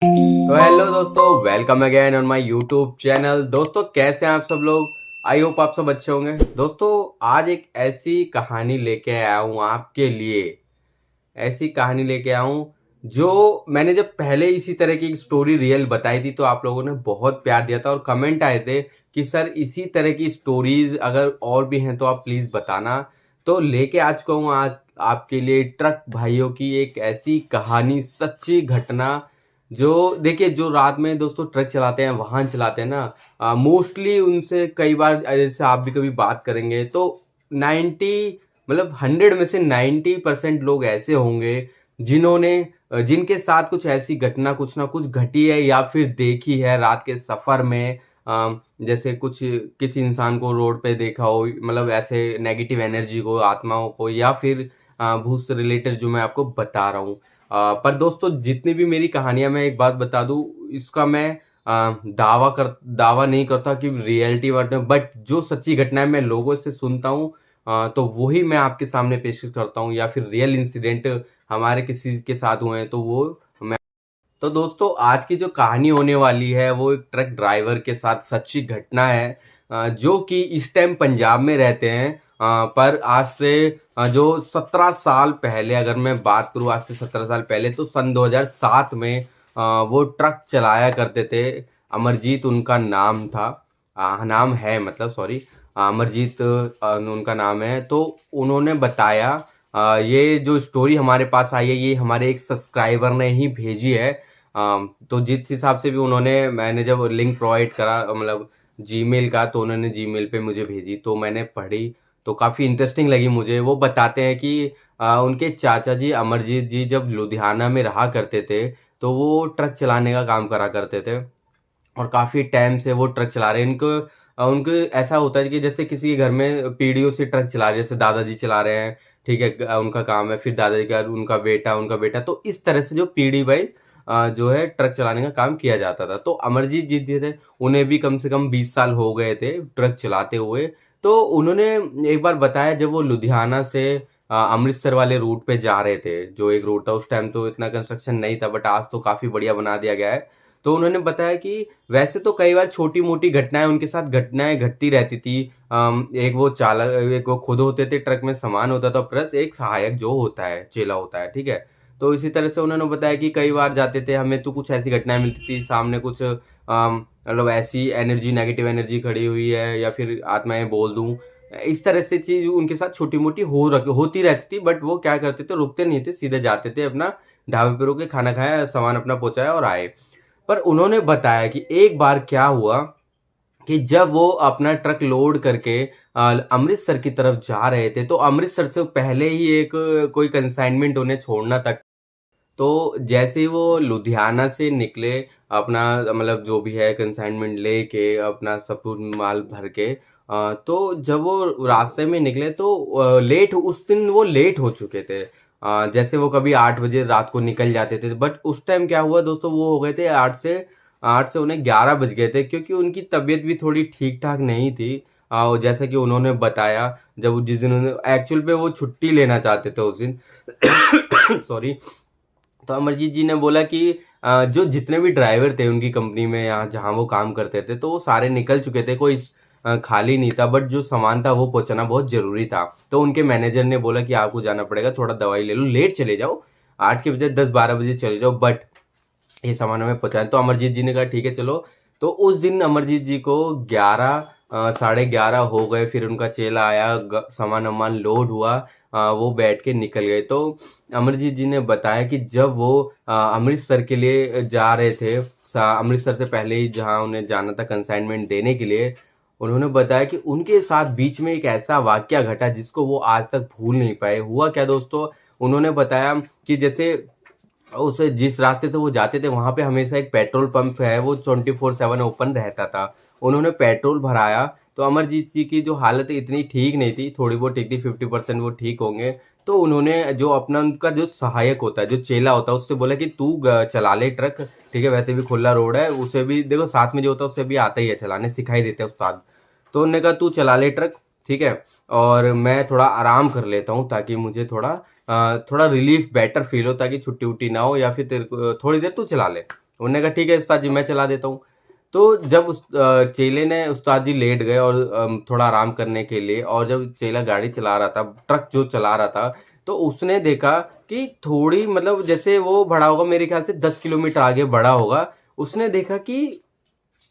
तो हेलो दोस्तों, welcome again on my YouTube channel. दोस्तों कैसे हैं आप सब लोग? आई होप आप सब अच्छे होंगे। दोस्तों आज एक ऐसी कहानी लेके आया हूँ आपके लिए। ऐसी कहानी लेके आया हूँ जो मैंने जब पहले इसी तरह की एक स्टोरी रियल बताई थी तो आप लोगों ने बहुत प्यार दिया था और कमेंट आए थे कि सर इसी तरह की स्टोरीज अगर और भी हैं तो आप प्लीज बताना। तो लेके आ चुका हूँ आज आपके लिए ट्रक भाइयों की एक ऐसी कहानी, सच्ची घटना। जो देखिए, जो रात में दोस्तों ट्रक चलाते हैं, वाहन चलाते हैं ना, मोस्टली उनसे कई बार जैसे आप भी कभी बात करेंगे तो 90 मतलब 100 में से 90% लोग ऐसे होंगे जिन्होंने जिनके साथ कुछ ऐसी घटना कुछ ना कुछ घटी है या फिर देखी है रात के सफर में। जैसे कुछ किसी इंसान को रोड पे देखा हो, मतलब ऐसे नेगेटिव एनर्जी को, आत्माओं को, या फिर भूत से रिलेटेड जो मैं आपको बता रहा हूँ। पर दोस्तों जितनी भी मेरी कहानियां, मैं एक बात बता दूं, इसका मैं दावा नहीं करता कि रियलिटी वर्ड में, बट जो सच्ची घटनाएं मैं लोगों से सुनता हूँ तो वही मैं आपके सामने पेश करता हूँ, या फिर रियल इंसिडेंट हमारे किसी के साथ हुए हैं तो वो मैं। तो दोस्तों आज की जो कहानी होने वाली है वो एक ट्रक ड्राइवर के साथ सच्ची घटना है, जो कि इस टाइम पंजाब में रहते हैं। पर आज से जो 17 साल पहले, अगर मैं बात करूँ आज से 17 साल पहले, तो सन 2007 में वो ट्रक चलाया करते थे। अमरजीत उनका नाम था, नाम है मतलब, सॉरी, अमरजीत उनका नाम है। तो उन्होंने बताया, ये जो स्टोरी हमारे पास आई है ये हमारे एक सब्सक्राइबर ने ही भेजी है। तो जिस हिसाब से भी उन्होंने, मैंने जब लिंक प्रोवाइड करा मतलब जीमेल का, तो उन्होंने जीमेल पे मुझे भेजी तो मैंने पढ़ी, तो काफ़ी इंटरेस्टिंग लगी मुझे। वो बताते हैं कि उनके चाचा जी अमरजीत जी जब लुधियाना में रहा करते थे तो वो ट्रक चलाने का काम करा करते थे और काफ़ी टाइम से वो ट्रक चला रहे हैं। उनको ऐसा होता है कि जैसे किसी के घर में पीढ़ियों से ट्रक चला रहे हैं, जैसे दादाजी चला रहे हैं, ठीक है, उनका काम है, फिर दादाजी का, उनका बेटा, तो इस तरह से जो पीढ़ी वाइज जो है ट्रक चलाने का काम किया जाता था। तो अमरजीत जी जो थे उन्हें भी कम से कम 20 साल हो गए थे ट्रक चलाते हुए। तो उन्होंने एक बार बताया जब वो लुधियाना से अमृतसर वाले रूट पे जा रहे थे, जो एक रूट था, उस टाइम तो इतना कंस्ट्रक्शन नहीं था बट आज तो काफ़ी बढ़िया बना दिया गया है। तो उन्होंने बताया कि वैसे तो कई बार छोटी-मोटी घटनाएँ उनके साथ घटनाएँ घटती रहती थी। एक वो खुद होते थे, ट्रक में सामान होता था, प्लस एक सहायक जो होता है, चेला होता है, ठीक है? तो इसी तरह से उन्होंने बताया कि कई बार जाते थे, हमें तो कुछ ऐसी घटनाएँ मिलती थी, सामने कुछ मतलब ऐसी एनर्जी, नेगेटिव एनर्जी खड़ी हुई है या फिर आत्माएँ बोल दूँ। इस तरह से चीज़ उनके साथ छोटी-मोटी होती रहती थी, बट वो क्या करते थे, रुकते नहीं थे, सीधे जाते थे, अपना ढाबे पे रुक के खाना खाया, सामान अपना पहुँचाया और आए। पर उन्होंने बताया कि एक बार क्या हुआ कि जब वो अपना ट्रक लोड करके अमृतसर की तरफ जा रहे थे, तो अमृतसर से पहले ही एक कोई कंसाइनमेंट उन्हें छोड़ना था। तो जैसे ही वो लुधियाना से निकले, अपना मतलब जो भी है कंसाइनमेंट लेके, अपना सब कुछ माल भर के, तो जब वो रास्ते में निकले तो लेट, उस दिन वो लेट हो चुके थे। जैसे वो कभी 8 बजे रात को निकल जाते थे, बट उस टाइम क्या हुआ दोस्तों, वो हो गए थे 8 से उन्हें 11 बज गए थे, क्योंकि उनकी तबीयत भी थोड़ी ठीक-ठाक नहीं थी। और जैसा कि उन्होंने बताया, जब जिस दिन उन्होंने एक्चुअल में वो छुट्टी लेना चाहते थे उस दिन सॉरी। तो अमरजीत जी ने बोला कि जो जितने भी ड्राइवर थे उनकी कंपनी में, यहाँ जहाँ वो काम करते थे, तो वो सारे निकल चुके थे, कोई खाली नहीं था, बट जो सामान था वो पहुंचाना बहुत जरूरी था। तो उनके मैनेजर ने बोला कि आपको जाना पड़ेगा, थोड़ा दवाई ले लो, लेट चले जाओ, 8 के बजाय 10-12 बजे चले जाओ, बट ये सामान हमें पहुंचाना। तो अमरजीत जी ने कहा ठीक है चलो। तो उस दिन अमरजीत जी को 11 साढ़े 11 हो गए, फिर उनका चेला आया, सामान वामान लोड हुआ, वो बैठ के निकल गए। तो अमरजीत जी ने बताया कि जब वो अमृतसर के लिए जा रहे थे, अमृतसर से पहले ही जहाँ उन्हें जाना था कंसाइनमेंट देने के लिए, उन्होंने बताया कि उनके साथ बीच में एक ऐसा वाकया घटा जिसको वो आज तक भूल नहीं पाए। हुआ क्या दोस्तों, उन्होंने बताया कि जैसे उस जिस रास्ते से वो जाते थे वहां पे हमेशा एक पेट्रोल पंप है, वो 24/7 ओपन रहता था। उन्होंने पेट्रोल भराया तो अमरजीत जी की जो हालत इतनी ठीक नहीं थी, थोड़ी बहुत ठीक थी, 50% वो ठीक होंगे। तो उन्होंने जो अपना, उनका जो सहायक होता है, जो चेला होता है, उससे बोला कि तू चला ले ट्रक, ठीक है, वैसे भी खुला रोड है, उसे भी देखो साथ में जो होता है उससे भी आता ही है चलाने, सिखाई देते हैं उस्ताद। तो उन्होंने कहा तू चला ले ट्रक, ठीक है, और मैं थोड़ा आराम कर लेता हूँ ताकि मुझे थोड़ा थोड़ा रिलीफ बेटर फील हो, ताकि छुट्टी उट्टी ना हो, या फिर तेरे को थोड़ी देर तू चला ले। उन्होंने कहा ठीक है उस्ताद जी मैं चला देता हूँ। तो जब उस चेले ने उस्ताद जी लेट गए और थोड़ा आराम करने के लिए, और जब चेला गाड़ी चला रहा था, ट्रक जो चला रहा था, तो उसने देखा कि थोड़ी मतलब जैसे वो बढ़ा होगा मेरे ख्याल से 10 किलोमीटर आगे बढ़ा होगा। उसने देखा कि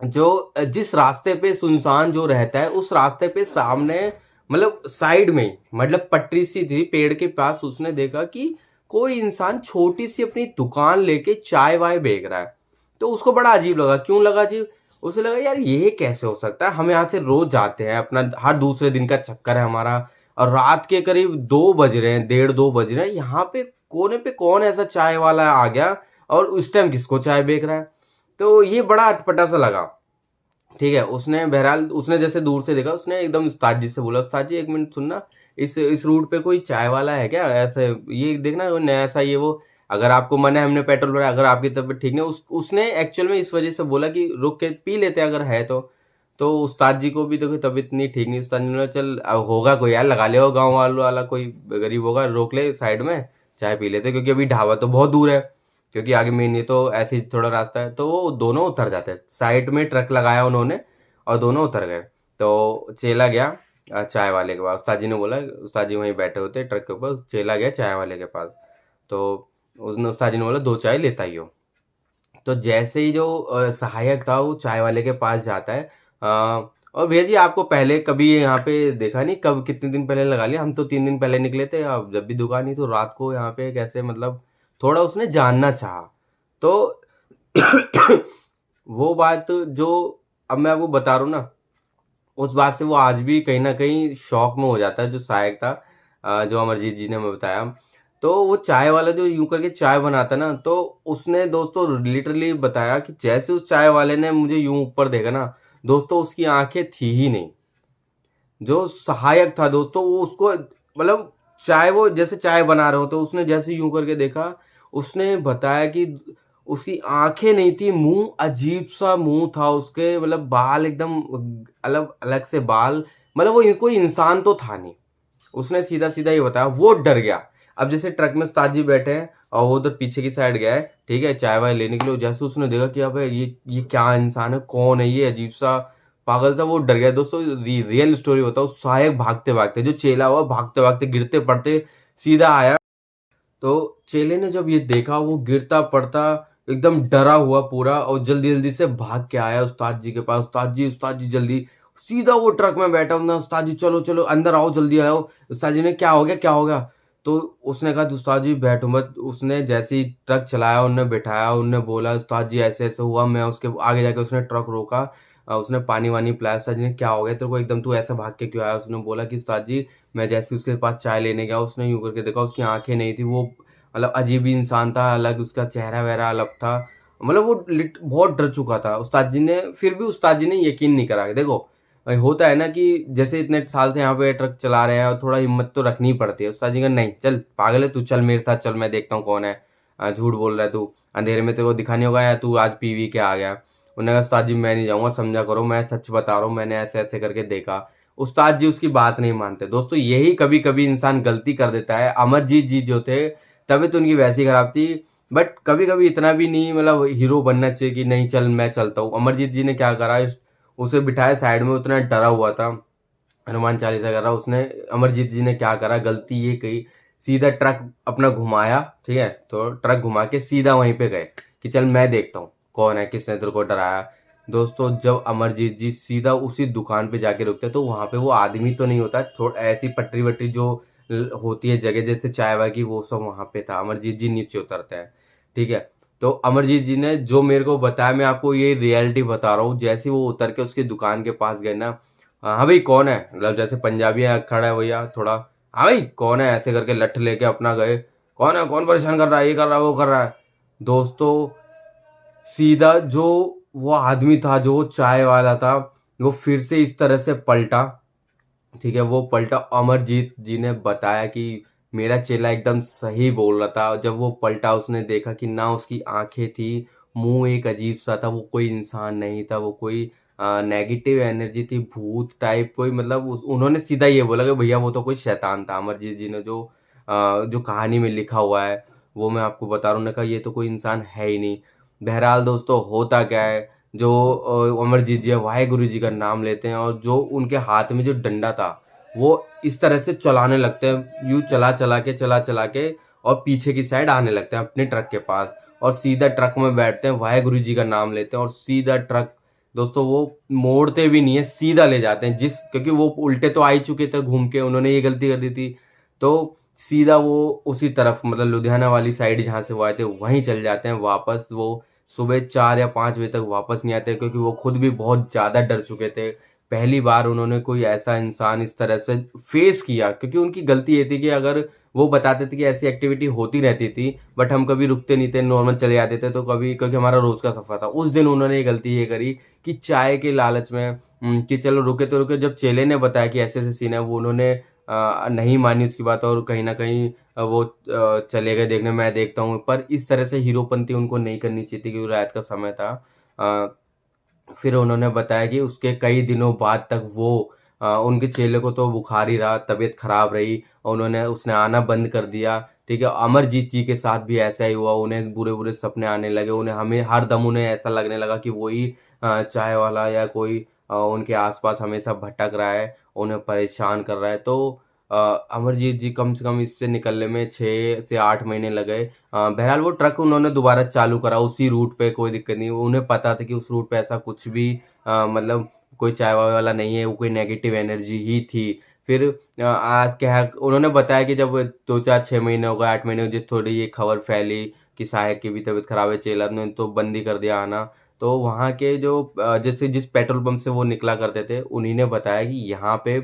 जो जिस रास्ते पे सुनसान जो रहता है उस रास्ते पे सामने मतलब साइड में मतलब पटरी सी थी पेड़ के पास, उसने देखा कि कोई इंसान छोटी सी अपनी दुकान लेके चाय वाय बेच रहा है। तो उसको बड़ा अजीब लगा। क्यों लगा अजीब? उसे लगा यार ये कैसे हो सकता है, हम यहाँ से रोज जाते हैं, अपना हर दूसरे दिन का चक्कर है हमारा, और रात के करीब 2 बज रहे हैं, 1:30-2 बज रहे हैं, यहाँ पे कोने पे कौन ऐसा चाय वाला आ गया और उस टाइम किसको चाय बेच रहा है। तो ये बड़ा अटपटा सा लगा। ठीक है, उसने बहरहाल उसने जैसे दूर से देखा, उसने एकदम उस्ताद जी से बोला, उस्ताद जी एक मिनट सुनना, इस रूट पे कोई चाय वाला है क्या, ऐसे ये देखना वो नया सा ये वो, अगर आपको मन है हमने पेट्रोल भरा, अगर आपकी तबीयत ठीक नहीं, उसने एक्चुअल में इस वजह से बोला कि रुक के पी लेते हैं अगर है तो उस्ताद जी को भी देखो तबीयत नहीं ठीक नहीं, उस्ताद जी ने बोला चल अब होगा कोई यार, लगा ले गाँव वालों वाला कोई गरीब होगा, रोक ले साइड में चाय पी लेते, क्योंकि अभी ढाबा तो बहुत दूर है, क्योंकि आगे मेन ये तो ऐसे ही थोड़ा रास्ता है। तो वो दोनों उतर जाते हैं, साइड में ट्रक लगाया उन्होंने और दोनों उतर गए। तो चेला गया चाय वाले के पास, उस्ताद जी ने बोला, उस्ताद जी वहीं बैठे होते ट्रक के ऊपर, चेला गया चाय वाले के पास। तो उसने उस्ताद जी ने बोला 2 चाय लेता ही हो। तो जैसे ही जो सहायक था वो चाय वाले के पास जाता है, और भैया जी आपको पहले कभी यहाँ पे देखा नहीं, कब कितने दिन पहले लगा लिया, हम तो 3 दिन पहले निकले थे, अब जब भी दुकान ही तो रात को यहाँ पे कैसे, मतलब थोड़ा उसने जानना चाहा। तो वो बात जो अब मैं आपको बता रहा हूँ ना, उस बात से वो आज भी कहीं न कहीं शॉक में हो जाता है जो सहायक था, जो अमरजीत जी ने हमें बताया। तो वो चाय वाला जो यूँ करके चाय बनाता ना, तो उसने दोस्तों लिटरली बताया कि जैसे उस चाय वाले ने मुझे यूँ ऊपर देखा ना, दोस्तों उसकी आँखें थी ही नहीं। जो सहायक था दोस्तों वो उसको मतलब चाय, वो जैसे चाय बना रहे हो तो उसने जैसे यूं करके देखा, उसने बताया कि उसकी आंखें नहीं थी, मुंह अजीब सा मुंह था उसके, मतलब बाल एकदम अलग अलग से बाल, मतलब वो कोई इंसान तो था नहीं। उसने सीधा सीधा ये बताया, वो डर गया। अब जैसे ट्रक में उस्ताद जी बैठे हैं और वो उधर पीछे की साइड गया है, ठीक है, चाय वाय लेने के लिए, जैसे उसने देखा कि अबे ये क्या इंसान है, कौन है ये अजीब सा पागल सा, वो डर गया दोस्तों। रियल स्टोरी बताओ, सहायक भागते भागते, जो चेला हुआ भागते भागते गिरते पड़ते सीधा आया। तो चेले ने जब ये देखा, वो गिरता पड़ता एकदम डरा हुआ पूरा, और जल्दी जल्दी से भाग के आया उस्ताद जी के पास, उस्ताद जी जल्दी, सीधा वो ट्रक में बैठा ना, उस्ताद जी चलो चलो अंदर आओ जल्दी आओ। उस्ताद जी ने क्या हो गया क्या हो गया? तो उसने कहा उस्ताद जी बैठो मत। उसने जैसे ही ट्रक चलाया, उन्हें बैठाया, उन्हें बोला उस्ताद जी ऐसे ऐसे हुआ, मैं उसके आगे जाके उसने ट्रक रोका, उसने पानी वानी पिलाया। उस्ताद जी ने क्या हो गया तेरे को, एकदम तू ऐसा भाग के क्यों आया? उसने बोला कि उस्ताद जी मैं जैसे उसके पास चाय लेने गया, उसने यूं करके देखा, उसकी आंखें नहीं थी, वो मतलब अजीब ही इंसान था, अलग उसका चेहरा वहरा अलग था, मतलब वो बहुत डर चुका था। उस्ताद जी ने फिर भी उस्ताद जी ने यकीन नहीं करा। देखो होता है ना कि जैसे इतने साल से यहाँ पे ट्रक चला रहे हैं और थोड़ा हिम्मत तो रखनी ही पड़ती है। उस्ताद जी का नहीं, चल पागल है तू, चल मेरे साथ चल, मैं देखता हूँ कौन है, झूठ बोल रहा है तू, अंधेरे में तेरे को दिखा नहीं होगा, या तू आज पी के आ गया। उन्होंने कहा उस्ताद जी मैं नहीं जाऊंगा, समझा करो, मैं सच बता रहा हूँ, मैंने ऐसे ऐसे करके देखा। उस्ताद जी उसकी बात नहीं मानते दोस्तों, यही कभी कभी इंसान गलती कर देता है। अमरजीत जी जो थे, तबीयत उनकी वैसी खराब थी, बट कभी कभी इतना भी नहीं मतलब हीरो बनना चाहिए कि नहीं चल मैं चलता हूँ। अमरजीत जी ने क्या करा, उसे बिठाया साइड में, उतना डरा हुआ था, हनुमान चालीसा कर रहा, उसने अमरजीत जी ने क्या करा, गलती ये कही, सीधा ट्रक अपना घुमाया, ठीक है, तो ट्रक घुमा के सीधा वहीं पे गए कि चल मैं देखता हूँ कौन है, किसने तेरे को डराया। दोस्तों जब अमरजीत जी सीधा उसी दुकान पे जाके रुकते, तो वहां पे वो आदमी तो नहीं होता, छोड़ ऐसी पटरी वटरी जो होती है जगह जैसे चाय वाय की, वो सब वहां पे था। अमरजीत जी नीचे उतरते हैं, ठीक है, तो अमरजीत जी ने जो मेरे को बताया, मैं आपको ये रियलिटी बता रहा हूँ, जैसे वो उतर के उसकी दुकान के पास गए ना, हाँ भाई कौन है, मतलब जैसे पंजाबी है खड़ा है भैया थोड़ा, हाँ भाई कौन है, ऐसे करके लठ लेके अपना गए, कौन है, कौन परेशान कर रहा है, ये कर रहा है वो कर रहा है। दोस्तों सीधा जो वो आदमी था, जो चाय वाला था, वो फिर से इस तरह से पलटा, ठीक है, वो पलटा। अमरजीत जी ने बताया कि मेरा चेला एकदम सही बोल रहा था। जब वो पलटा, उसने देखा कि ना उसकी आंखें थी, मुंह एक अजीब सा था, वो कोई इंसान नहीं था, वो कोई नेगेटिव एनर्जी थी, भूत टाइप कोई, मतलब उन्होंने सीधा ये बोला कि भैया वो तो कोई शैतान था। अमरजीत जी ने जो कहानी में लिखा हुआ है वो मैं आपको बता रहा हूँ, उन्होंने कहा ये तो कोई इंसान है ही नहीं। बहरहाल दोस्तों होता क्या है, जो अमरजीत जी है वाहेगुरु जी का नाम लेते हैं और जो उनके हाथ में जो डंडा था वो इस तरह से चलाने लगते हैं, यूं चला चला के और पीछे की साइड आने लगते हैं अपने ट्रक के पास और सीधा ट्रक में बैठते हैं, वाहेगुरु जी का नाम लेते हैं और सीधा ट्रक दोस्तों वो मोड़ते भी नहीं है, सीधा ले जाते हैं, जिस क्योंकि वो उल्टे तो आ ही चुके थे घूम के, उन्होंने ये गलती कर दी थी, तो सीधा वो उसी तरफ मतलब लुधियाना वाली साइड जहाँ से वो आए थे वहीं चल जाते हैं वापस। वो सुबह 4 या 5 बजे तक वापस नहीं आते क्योंकि वो खुद भी बहुत ज़्यादा डर चुके थे। पहली बार उन्होंने कोई ऐसा इंसान इस तरह से फेस किया, क्योंकि उनकी गलती ये थी कि अगर वो बताते थे कि ऐसी एक्टिविटी होती रहती थी, बट हम कभी रुकते नहीं थे, नॉर्मल चले जाते थे, तो कभी क्योंकि हमारा रोज का सफर था। उस दिन उन्होंने ये गलती ये करी कि चाय के लालच में कि चलो रुके तो रुके, जब चेले ने बताया कि ऐसे-ऐसे सीन है, वो उन्होंने नहीं मानी उसकी बात और कहीं न कहीं वो चले गए देखने, मैं देखता हूँ। पर इस तरह से हीरोपंती उनको नहीं करनी चाहिए थी क्योंकि रात का समय था। अ, फिर उन्होंने बताया कि उसके कई दिनों बाद तक वो उनके चेले को तो बुखार ही रहा, तबीयत खराब रही और उसने आना बंद कर दिया, ठीक है? अमरजीत जी के साथ भी ऐसा ही हुआ, उन्हें बुरे-बुरे सपने आने लगे, हर दम उन्हें ऐसा लगने लगा कि वही चाय वाला या कोई उनके आस-पास हमेशा भटक रहा है, उन्हें परेशान कर रहा है। तो अ, अमरजीत जी कम से कम इससे निकलने में 6 से 8 महीने लगे। बहरहाल वो ट्रक उन्होंने दोबारा चालू करा उसी रूट पे, कोई दिक्कत नहीं। उन्हें पता था कि उस रूट पे ऐसा कुछ भी मतलब कोई चाय-वाय वाला नहीं है, वो कोई नेगेटिव एनर्जी ही थी। फिर आज क्या है, उन्होंने बताया कि जब 2, 4, 6 महीने हो गए, 8 महीने हो गए, थोड़ी ये खबर फैली कि साहिब की भी तबीयत खराब है, चेला ने तो बंद ही कर दिया आना। तो वहाँ के जो जैसे जिस पेट्रोल पंप से वो निकला करते थे, उन्हीं ने बताया कि यहाँ पे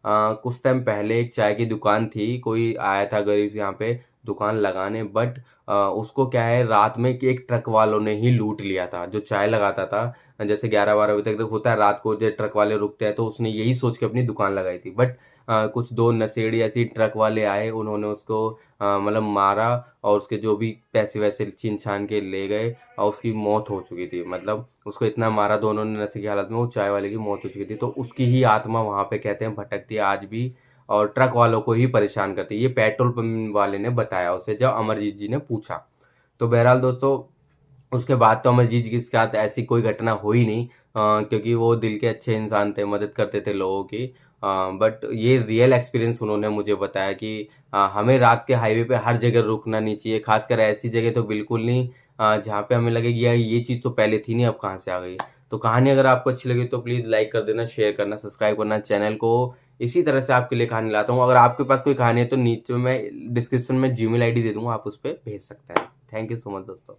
कुछ टाइम पहले एक चाय की दुकान थी, कोई आया था गरीब यहाँ पे दुकान लगाने, बट उसको क्या है रात में कि एक ट्रक वालों ने ही लूट लिया था, जो चाय लगाता था। जैसे 11-12 बजे तक होता है रात को, जो ट्रक वाले रुकते हैं, तो उसने यही सोच के अपनी दुकान लगाई थी। बट कुछ 2 नशेड़ी ऐसे ट्रक वाले आए, उन्होंने उसको मतलब मारा और उसके जो भी पैसे-वैसे छीन-छान के ले गए और उसकी मौत हो चुकी थी। मतलब उसको इतना मारा दोनों ने नशे की हालत में, वो चाय वाले की मौत हो चुकी थी। तो उसकी ही आत्मा वहाँ पे कहते हैं भटकती है आज भी और ट्रक वालों को ही परेशान करती है। ये पेट्रोल पंप वाले ने बताया उसे जब अमरजीत जी ने पूछा। तो बहरहाल दोस्तों उसके बाद तो अमरजीत जी के साथ ऐसी कोई घटना हुई नहीं, क्योंकि वो दिल के अच्छे इंसान थे, मदद करते थे लोगों की। बट ये रियल एक्सपीरियंस उन्होंने मुझे बताया कि हमें रात के हाईवे पे हर जगह रुकना नहीं चाहिए, खासकर ऐसी जगह तो बिल्कुल नहीं जहाँ पे हमें लगे कि यार ये चीज़ तो पहले थी नहीं, अब कहाँ से आ गई। तो कहानी अगर आपको अच्छी लगी तो प्लीज़ लाइक कर देना, शेयर करना, सब्सक्राइब करना चैनल को। इसी तरह से आपके लिए कहानी लाता हूँ। अगर आपके पास कोई कहानी है तो नीचे मैं डिस्क्रिप्शन में जीमेल आईडी दे दूँगा, आप उस पे भेज सकते हैं। थैंक यू सो मच दोस्तों।